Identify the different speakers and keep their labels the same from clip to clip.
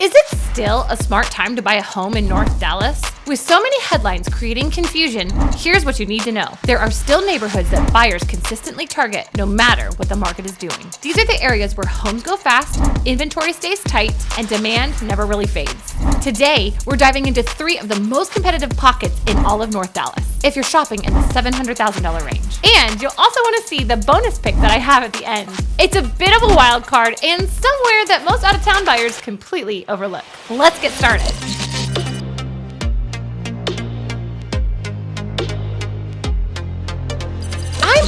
Speaker 1: Is it still a smart time to buy a home in North Dallas? With so many headlines creating confusion, here's what you need to know. There are still neighborhoods that buyers consistently target no matter what the market is doing. These are the areas where homes go fast, inventory stays tight, and demand never really fades. Today, we're diving into 3 of the most competitive pockets in all of North Dallas, if you're shopping in the $700,000 range. And you'll also want to see the bonus pick that I have at the end. It's a bit of a wild card and somewhere that most out-of-town buyers completely overlook. Let's get started.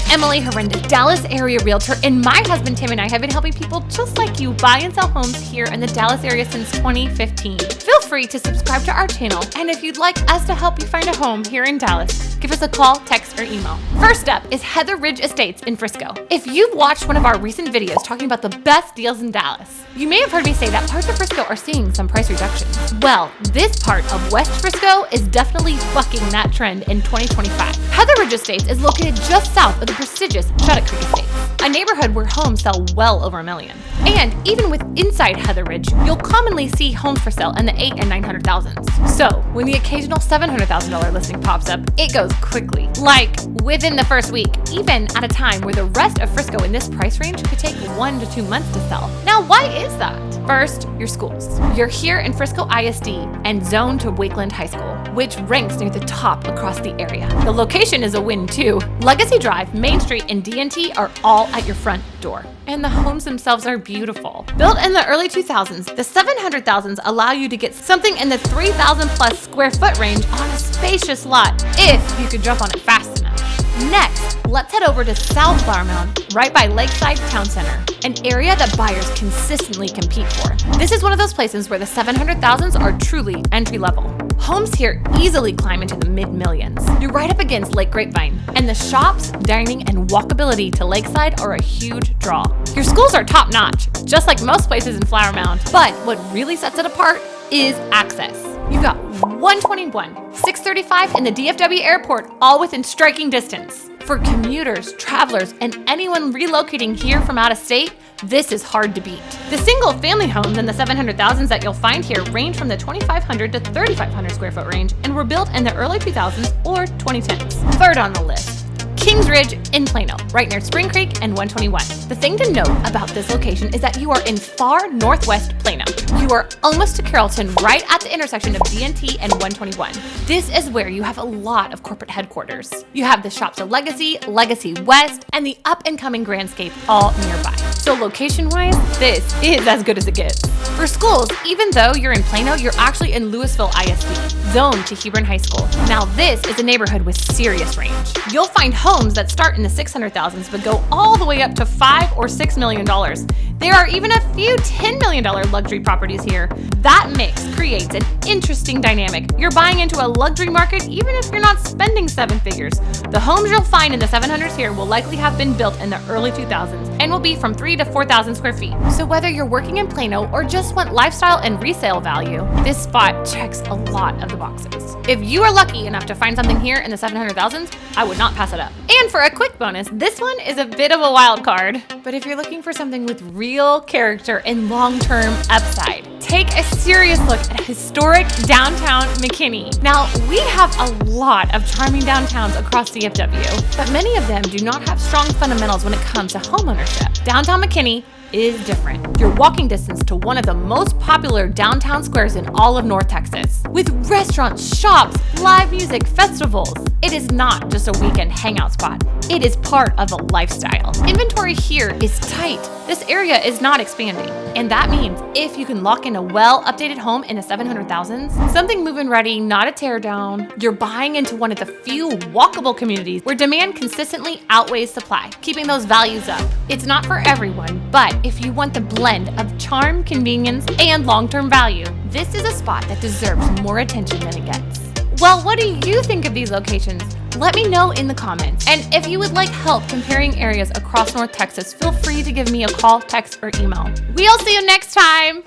Speaker 1: Emily Horrendous, Dallas area realtor, and my husband Tim and I have been helping people just like you buy and sell homes here in the Dallas area since 2015. Feel free to subscribe to our channel, and if you'd like us to help you find a home here in Dallas, give us a call, text, or email. First up is Heather Ridge Estates in Frisco. If you've watched one of our recent videos talking about the best deals in Dallas, you may have heard me say that parts of Frisco are seeing some price reductions. Well, this part of West Frisco is definitely bucking that trend in 2025. Heather Ridge Estates is located just south of the prestigious Shattuck Creek Estates, a neighborhood where homes sell well over $1 million. And even with inside Heather Ridge, you'll commonly see homes for sale in the $800,000 and $900,000s. So when the occasional $700,000 listing pops up, it goes quickly, like within the first week, even at a time where the rest of Frisco in this price range could take 1 to 2 months to sell. Now, why is that? First, your schools. You're here in Frisco ISD and zoned to Wakeland High School, which ranks near the top across the area. The location is a win too. Legacy Drive, Main Street, and D&T are all at your front door. And the homes themselves are beautiful. Built in the early 2000s, the 700,000s allow you to get something in the 3,000 plus square foot range on a spacious lot, if you could jump on it fast enough. Next, let's head over to South Mound, right by Lakeside Town Center, an area that buyers consistently compete for. This is one of those places where the 700,000s are truly entry level. Homes here easily climb into the mid-millions. You're right up against Lake Grapevine, and the shops, dining, and walkability to Lakeside are a huge draw. Your schools are top-notch, just like most places in Flower Mound, but what really sets it apart is access. You've got 121, 635, and the DFW airport, all within striking distance. For commuters, travelers, and anyone relocating here from out of state, this is hard to beat. The single-family homes in the 700,000s that you'll find here range from the 2,500 to 3,500 square foot range and were built in the early 2000s or 2010s. Third on the list, Kings Ridge in Plano, right near Spring Creek and 121. The thing to note about this location is that you are in far northwest Plano. You are almost to Carrollton, right at the intersection of D&T and 121. This is where you have a lot of corporate headquarters. You have the shops of Legacy, Legacy West, and the up-and-coming Grandscape all nearby. So location-wise, this is as good as it gets. For schools, even though you're in Plano, you're actually in Louisville ISD, zoned to Hebron High School. Now this is a neighborhood with serious range. You'll find homes that start in the 600,000s but go all the way up to $5 or $6 million. There are even a few $10 million luxury properties here. That mix creates an interesting dynamic. You're buying into a luxury market even if you're not spending 7 figures. The homes you'll find in the 700s here will likely have been built in the early 2000s and will be from 3,000 to 4,000 square feet. So whether you're working in Plano or just want lifestyle and resale value, this spot checks a lot of the boxes. If you are lucky enough to find something here in the 700,000s, I would not pass it up. And for a quick bonus, this one is a bit of a wild card. But if you're looking for something with real character and long-term upside, take a serious look at historic downtown McKinney. Now, we have a lot of charming downtowns across DFW, but many of them do not have strong fundamentals when it comes to homeownership. Downtown McKinney is different. You're walking distance to one of the most popular downtown squares in all of North Texas, with restaurants, shops, live music, festivals. It is not just a weekend hangout spot. It is part of a lifestyle. Inventory here is tight. This area is not expanding, and that means if you can lock in a well-updated home in the 700,000s, something move-in ready, not a teardown, you're buying into one of the few walkable communities where demand consistently outweighs supply, keeping those values up. It's not for everyone, but if you want the blend of charm, convenience, and long-term value, this is a spot that deserves more attention than it gets. Well, what do you think of these locations? Let me know in the comments. And if you would like help comparing areas across North Texas, feel free to give me a call, text, or email. We'll see you next time.